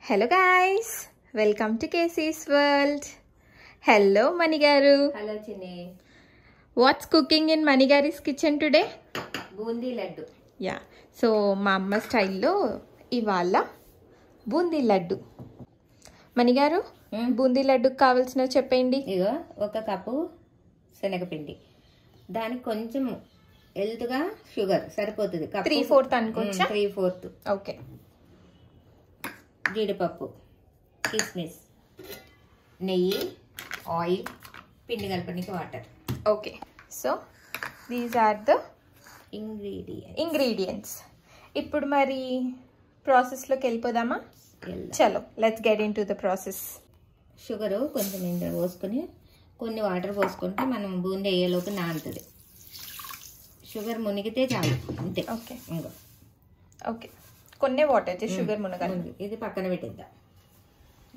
Hello guys, welcome to Casey's World. Hello Manigaru. Hello Chini. What's cooking in Manigari's kitchen today? Bundi laddu. Yeah. So Mama style lo ivala bundi laddu. Manigaru, bundi laddu కావాల్సిన చెప్పండి. ఇగో ఒక cup శనగపిండి. దానికి కొంచెం ఎల్తుగా sugar సరిపోతుంది. 3/4 అనుకోవచ్చా? 3/4. Okay. జీడిపప్పు, కిస్మిస్, నెయ్యి, ఆయిల్, పిండి కలపడానికి water. Okay. So these are the ingredients. ఇప్పుడు మరి ప్రాసెస్లోకి వెళ్ళిపోదామా? చలో let's get into the process. Sugar కొంచెం ఇందులో పోసుకొని కొన్ని వాటర్ పోసుకుంటే మనం బూందీ అయ్యేలోపు నానుతుంది. షుగర్ మునిగితే చాలు, అంతే. ఓకే. ఇంకో ఓకే, కొన్ని వాటర్ షుగర్ మునగాలి. ఇది పక్కన పెట్టిద్దాం,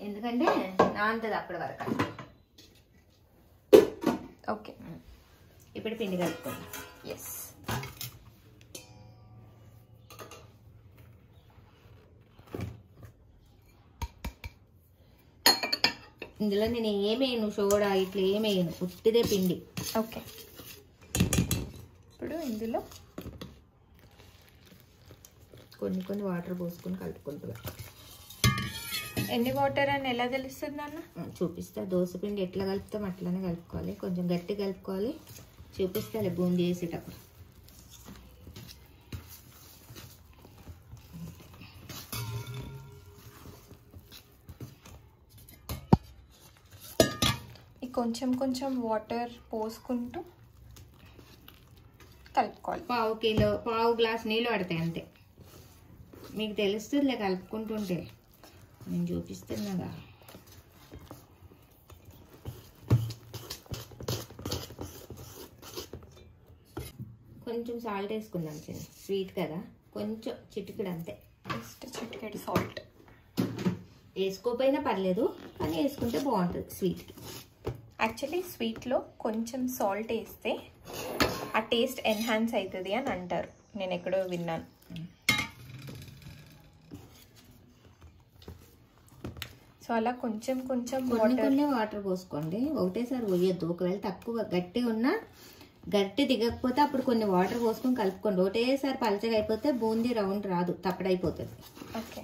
ఎందుకంటే నానుతుంది అప్పటి వరకు. ఓకే, ఇప్పుడు పిండి కలుపుకోండి. ఎస్. ఇందులో నేను ఏమేయను, సోడా ఇట్లా ఏమేయను, పుట్టిదే పిండి. ఓకే. ఇప్పుడు ఇందులో కొన్ని వాటర్ పోసుకొని కలుపుకుంటున్నా. ఎన్ని వాటర్ అని ఎలా తెలుస్తుంది నాన్న? చూపిస్తా. దోశ పిండి ఎట్లా కలుపుతాం అట్లానే కలుపుకోవాలి. కొంచెం గట్టి కలుపుకోవాలి. చూపిస్తాలే బూందీ వేసేటప్పుడు. కొంచెం కొంచెం వాటర్ పోసుకుంటూ కలుపుకోవాలి. పావు గ్లాస్ నీళ్ళు పడతాయి అంతే. మీకు తెలుస్తుందిలే కలుపుకుంటుంటే, నేను చూపిస్తున్నాగా. కొంచెం సాల్ట్ వేసుకుందాం చిన్న, స్వీట్ కదా, కొంచెం చిటికెడు అంతే. జస్ట్ చిటికెడు సాల్ట్. వేసుకోపోయినా పర్లేదు, కానీ వేసుకుంటే బాగుంటుంది స్వీట్కి. యాక్చువల్లీ స్వీట్లో కొంచెం సాల్ట్ వేస్తే ఆ టేస్ట్ ఎన్హాన్స్ అవుతుంది అని అంటారు, నేను ఎక్కడో విన్నాను. సో అలా కొంచెం కొంచెం కొన్ని వాటర్ పోసుకోండి, ఒకటేసారి పోయొద్దు. ఒకవేళ తక్కువ గట్టిగా ఉన్నా, గట్టి దిగకపోతే అప్పుడు కొన్ని వాటర్ పోసుకొని కలుపుకోండి. ఒకటేసారి పలచగా అయిపోతే బూందీ రౌండ్ రాదు, తప్పడైపోతుంది. Okay.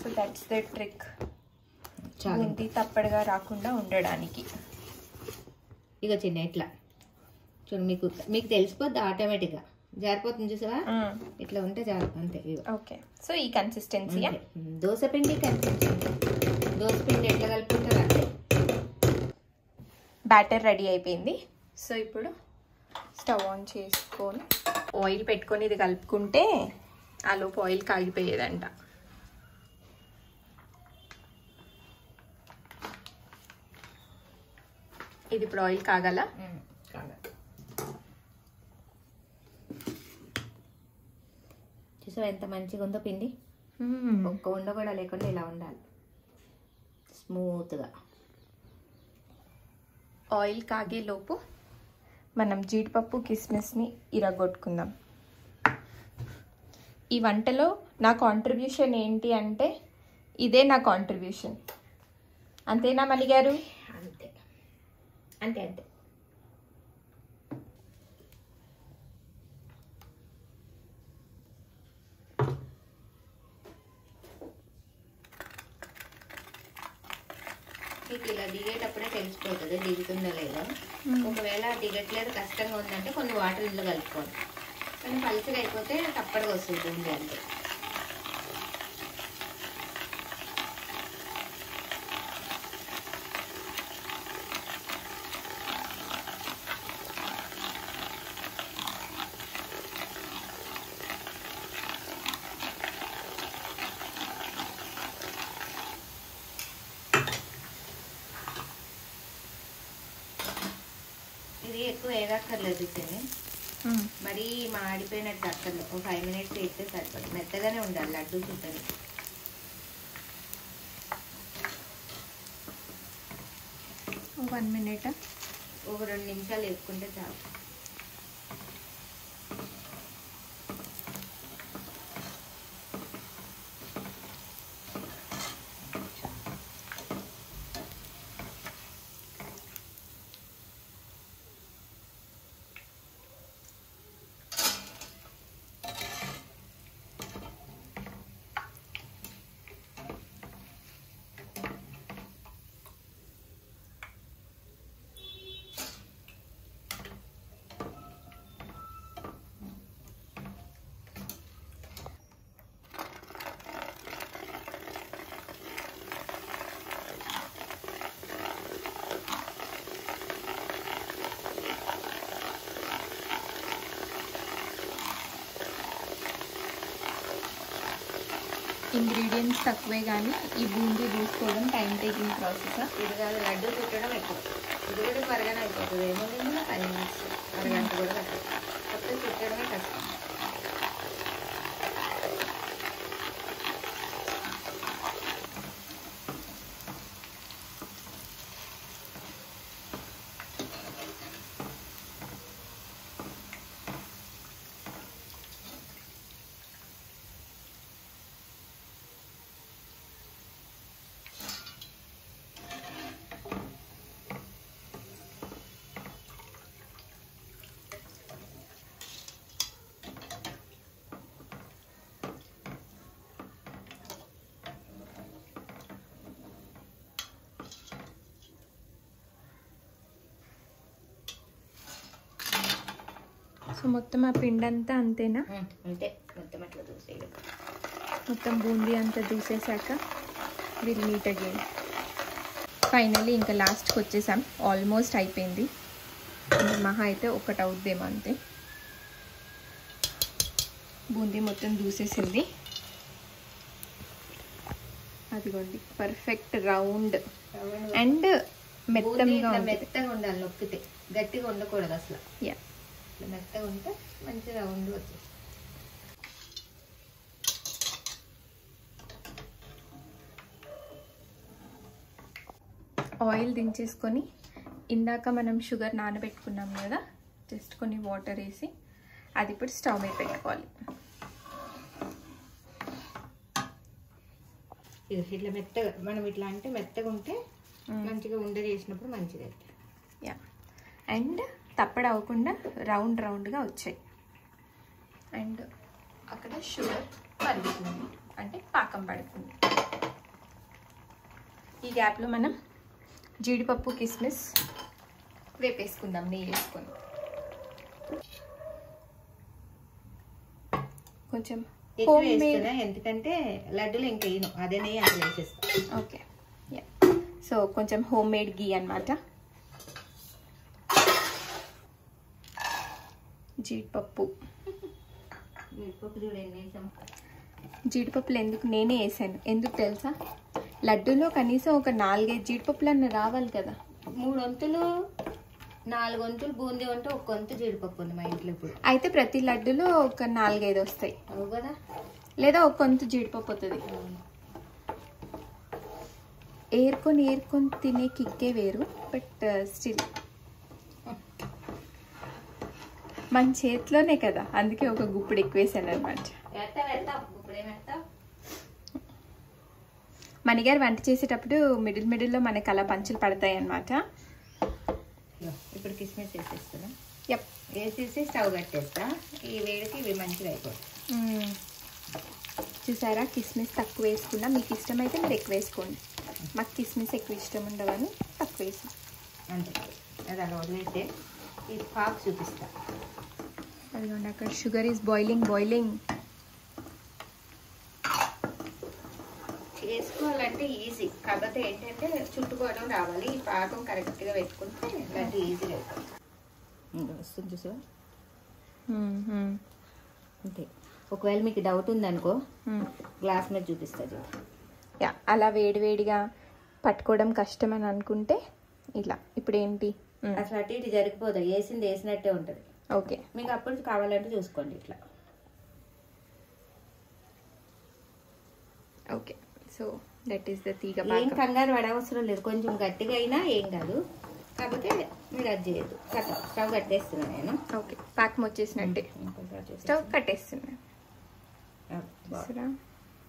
So that's the trick, boondi తప్పడుగా రాకుండా ఉండడానికి. ఇక చిన్న ఇట్లా చూడు, మీకు తెలిసిపోద్ది ఆటోమేటిక్గా. జారిపోతుంది చూసావా, ఇట్లా ఉంటే చాలు, అంతే. ఓకే. సో ఈ కన్సిస్టెన్సీ దోశ పిండి కన్సిస్టెన్సీ. దోశ పిండి ఎట్లా కలుపుకుంటారు అంతే. బ్యాటర్ రెడీ అయిపోయింది. సో ఇప్పుడు స్టవ్ ఆన్ చేసుకొని ఆయిల్ పెట్టుకొని ఇది కలుపుకుంటే ఆలోపు ఆయిల్ కాగిపోయేదంట. ఇది ఇప్పుడు ఆయిల్ కాగల. చూసావా ఎంత మంచిగా ఉందో పిండి. ఒక్క ఉండ కూడా లేకుండా ఇలా ఉండాలి, స్మూత్గా. ఆయిల్ కాగేలోపు మనం జీడిపప్పు కిస్మిస్ని ఇరగొట్టుకుందాం. ఈ వంటలో నా కాంట్రిబ్యూషన్ ఏంటి అంటే ఇదే నా కాంట్రిబ్యూషన్. అంతేనా మణిగారు? అంతే అంతే అంతే. మీకు ఇలా దిగేటప్పుడే తెలిసిపోతుంది దిగుతుందో లేదో. ఒకవేళ దిగట్లేదు, కష్టంగా ఉందంటే కొన్ని వాటర్ ఇందులో కలుపుకోండి. కానీ పలుచగా అయిపోతే తప్పడుగా వస్తుంది బూందీ అంతే. ఇది ఎక్కువ వేగక్కర్లేదు తిని, మరీ మాడిపోయినట్టు అక్కర్లేదు. ఒక 5 minutes వేస్తే సరిపడు. మెత్తగానే ఉండాలి లడ్డు చుట్టని. 1 minute, ఒక 2 నిమిషాలు వేసుకుంటే చాలు. ఇంగ్రీడియంట్స్ తక్కువే కానీ ఈ బూందీ చూసుకోవడం టైం టేకింగ్ ప్రాసెస్. ఇది కాదు, లడ్డు చుట్టడం ఎక్కువ. ఇది కూడా త్వరగానే అయిపోతుంది. ఏముంది 5 మినిట్స్, అరగంట కూడా పడుతుంది. అప్పుడు చుట్టడమే కష్టం. సో మొత్తం ఆ పిండి అంతా అంతేనా? అంతే, మొత్తం అట్లా చూసేయడం. మొత్తం బూందీ అంతా దూసేసాక విల్ మీట్ అగైన్. ఫైనల్లీ ఇంకా లాస్ట్కి వచ్చేసాం. ఆల్మోస్ట్ అయిపోయింది. మహా అయితే ఒకటి అవుద్దేమో అంతే. బూందీ మొత్తం దూసేసింది. అదిగోండి పర్ఫెక్ట్ రౌండ్ అండ్ మెత్తగా ఉండాలి. నొక్కితే గట్టిగా ఉండకూడదు అసలు. యా, మెత్తగా ఉంటే మంచి రౌండ్ వచ్చేసి. ఆయిల్ దించేసుకొని ఇందాక మనం షుగర్ నానబెట్టుకున్నాం కదా, జస్ట్ కొన్ని వాటర్ వేసి అది ఇప్పుడు స్టవ్ మీద పెట్టుకోవాలి. ఇట్లా మెత్తగా, మనం ఇట్లా అంటే మెత్తగా ఉంటే మంచిగా ఉండ చేసినప్పుడు మంచిగా అవుతుంది. యా, అండ్ తప్పడ అవ్వకుండా రౌండ్ రౌండ్గా వచ్చాయి. అండ్ అక్కడ షుగర్ కలుగుతుంది, అంటే పాకం పడుతుంది. ఈ గ్యాప్లో మనం జీడిపప్పు కిస్మిస్ వేపేసుకుందాం నెయ్యి వేసుకొని. కొంచెం ఎందుకంటే లడ్డూలు ఇంకా వేయను, అదే నెయ్యి అట్లా వేసేస్తాను. Okay, yeah. సో కొంచెం హోమ్ మేడ్ గీ అన్నమాట. జీడిపప్పు జీడిపప్పులు ఎందుకు నేనే వేసాను, ఎందుకు తెలుసా? లడ్డూలో కనీసం ఒక 4-5 జీడిపప్పులన్న రావాలి కదా. 3 వంతులు 4 వంతులు బూందీ ఉంటే 1 వంతు జీడిపప్పు ఉంది మా ఇంట్లో ఇప్పుడు. అయితే ప్రతి లడ్డులో ఒక 4-5 వస్తాయి. అవు కదా, లేదా 1 వంతు జీడిపప్పు వస్తుంది. ఏరుకొని తినే కిక్కే వేరు. బట్ స్టిల్ మన చేతిలోనే కదా, అందుకే ఒక గుప్పుడు ఎక్కువ వేసాను అనమాట. మణిగారు వంట చేసేటప్పుడు మిడిల్లో మనకు అలా పంచులు పడతాయి అన్నమాట. ఇప్పుడు కిస్మిస్ వేసేస్తున్నా. యప్, వేసేసి స్టవ్ కట్టేస్తా. ఈ వేడికి ఇవి మంచిగా అయిపోతాయి. చూసారా, కిస్మిస్ తక్కువ వేసుకున్నా. మీకు ఇష్టమైతే మీరు ఎక్కువ వేసుకోండి. మాకు కిస్మిస్ ఎక్కువ ఇష్టం ఉండవని తక్కువ వేసాం అంతే. అది అలా వదిలేస్తే ఈ పాక్ చూపిస్తా. అదిగోండి అక్కడ షుగర్ ఈజ్ బాయిలింగ్. వేసుకోవాలంటే ఈజీ, కాకపోతే ఏంటంటే చుట్టుకోవడం రావాలి. ఈ పాకం కరెక్ట్గా పెట్టుకుంటే లడ్డు ఈజీగా అయిపోతుంది. వస్తుంది చూసా, అంతే. ఒకవేళ మీకు డౌట్ ఉందనుకో, గ్లాస్ మీద చూపిస్తా చూడు. యా, అలా వేడివేడిగా పట్టుకోవడం కష్టం అని అనుకుంటే ఇలా. ఇప్పుడు ఏంటి, అసలు అటు ఇటు జరిగిపోదు, వేసింది వేసినట్టే ఉంటుంది. ఓకే, మీకు అప్పుడు కావాలంటే చూసుకోండి ఇట్లా. Okay, so that is the తీగ. ఏం కంగారు పడవసరం లేదు, కొంచెం గట్టిగా అయినా ఏం కాదు. కాకపోతే మీరు అది చేయదు. స్టవ్ కట్టేస్తున్నా నేను. ఓకే, పాకం వచ్చేసినట్టే స్టవ్ కట్టేస్తున్నా.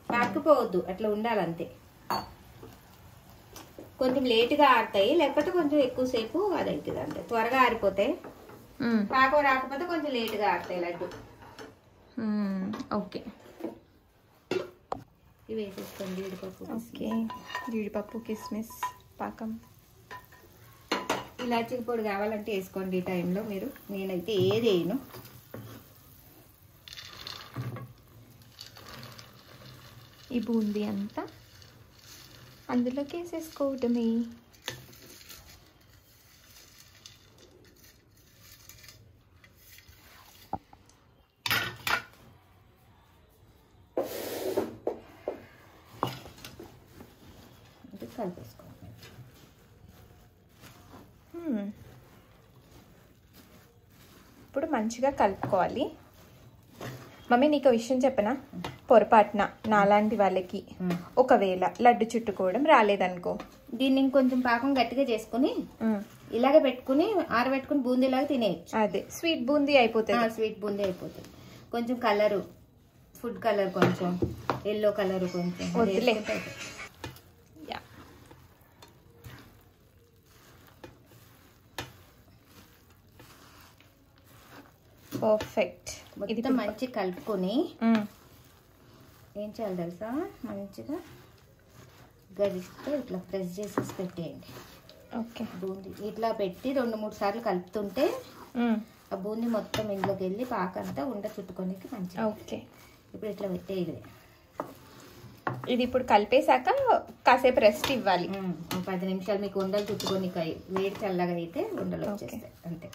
పాకపోవద్దు, అట్లా ఉండాలంతే. కొంచెం లేటుగా ఆడతాయి, లేకపోతే కొంచెం ఎక్కువసేపు అది అవుతుంది. అంతే, త్వరగా ఆరిపోతాయి. పాకం రాకపోతే కొంచెం లేటుగా ఆడతాయి లడ్డు. ఓకే, ఇవి వేసేసుకోండి. జీడిపప్పు, ఓకే, జీడిపప్పు కిస్మిస్ పాకం. ఇలాచీ పొడి కావాలంటే వేసుకోండి ఈ టైంలో మీరు. నేనైతే ఏది వేయను. ఈ బూందీ అంతా అందులోకి వేసేసుకోవటమే. కలిపేసుకోవాలి. ఇప్పుడు మంచిగా కలుపుకోవాలి. మమ్మీ నీకు విషయం చెప్పనా, పొరపాటున నాలాంటి వాళ్ళకి ఒకవేళ లడ్డు చుట్టుకోవడం రాలేదనుకో, దీన్ని ఇంకొంచెం పాకం గట్టిగా చేసుకుని ఇలాగే పెట్టుకుని ఆరబెట్టుకుని బూందీలాగా తినేయచ్చు. అదే స్వీట్ బూందీ అయిపోతుంది. స్వీట్ బూందీ అయిపోతుంది. కొంచెం కలరు, ఫుడ్ కలర్, కొంచెం ఎల్లో కలర్, కొంచెం వద్దులే. పర్ఫెక్ట్. మొత్తం మంచి కలుపుకొని ఏం చేయాలి తెలుసా, మంచిగా గరిస్తే ఇట్లా ప్రెస్ చేసేసి పెట్టేయండి. ఓకే. బూందీ ఇట్లా పెట్టి 2-3 సార్లు కలుపుతుంటే ఆ బూందీ మొత్తం ఇంట్లోకి వెళ్ళి పాకంతా ఉండ చుట్టుకోనికి మంచిగా. ఓకే. ఇప్పుడు ఇట్లా పెట్టేది. ఇది ఇప్పుడు కలిపేశాక కాసేపు రెస్ట్ ఇవ్వాలి. 10 నిమిషాలు మీకు ఉండలు చుట్టుకొని వేడి చల్లగా అయితే ఉండలు వచ్చేస్తాయి అంతే.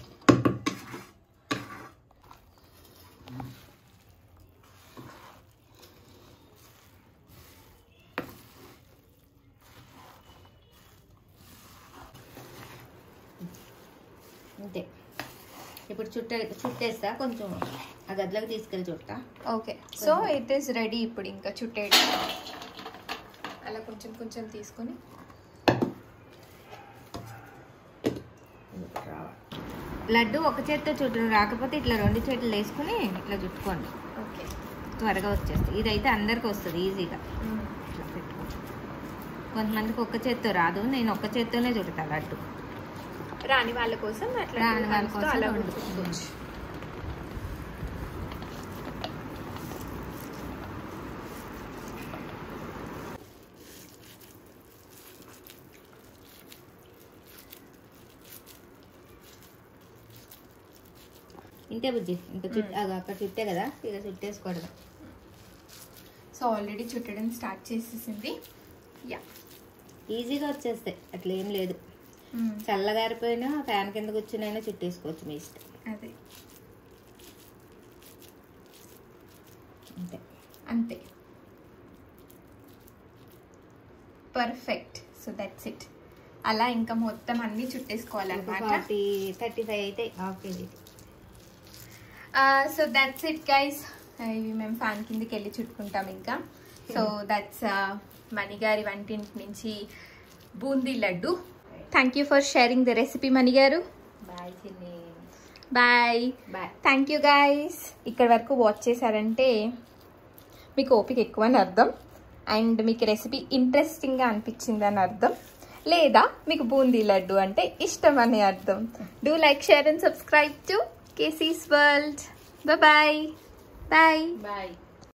అంతే. ఇప్పుడు చుట్టేస్తా, కొంచెం ఆ గదిలోకి తీసుకెళ్ళి చుట్టా. Okay. So it is ready. ఇప్పుడు ఇంకా చుట్టేయడం అలా కొంచెం కొంచెం తీసుకొని లడ్డు ఒక చేత్తో చుట్టడం రాకపోతే ఇట్లా 2 చేతులు వేసుకుని ఇట్లా చుట్టుకోండి. ఓకే. త్వరగా వచ్చేస్తుంది. ఇదైతే అందరికి వస్తుంది ఈజీగా. ఇట్లా పెట్టుకోండి. కొంతమందికి ఒక్క చేత్తో రాదు, నేను ఒక్క చేత్తోనే చుడతా లడ్డు. రాని వాళ్ళ కోసం రాని వాళ్ళ కోసం అలా వండుకోవచ్చు. ఇంతే బుజ్జి, ఇంకా అక్కడ చుట్టే కదా, ఇక చుట్టేసుకోవడం. సో ఆల్రెడీ చుట్టడం స్టార్ట్ చేసేసింది. యా, ఈజీగా వచ్చేస్తాయి, అట్లా ఏం లేదు. చల్లగారిపోయినా ఫ్యాన్ కింద కూర్చునైనా చుట్టేసుకోవచ్చు మీ ఇష్టం. అదే అంతే అంతే. పర్ఫెక్ట్. So that's it. అలా ఇంకా మొత్తం అన్ని చుట్టేసుకోవాలన్నమాట. 35 అయితే half KG. So that's it guys. ఇవి మేము ఫ్యాన్ కిందకి వెళ్ళి చుట్టుకుంటాం ఇంకా. సో దట్స్ మణిగారి వంటింటి నుంచి boondi laddu. Thank you for sharing the recipe మణిగారు. Bye Chinni. Bye bye. Thank you guys. ఇక్కడ వరకు వాచ్ చేశారంటే మీకు ఓపిక ఎక్కువ అని అర్థం, అండ్ మీకు రెసిపీ ఇంట్రెస్టింగ్గా అనిపించింది అని అర్థం, లేదా మీకు బూందీ లడ్డు అంటే ఇష్టం అని అర్థం. Do like, share and subscribe to KC's world. Bye bye. Bye.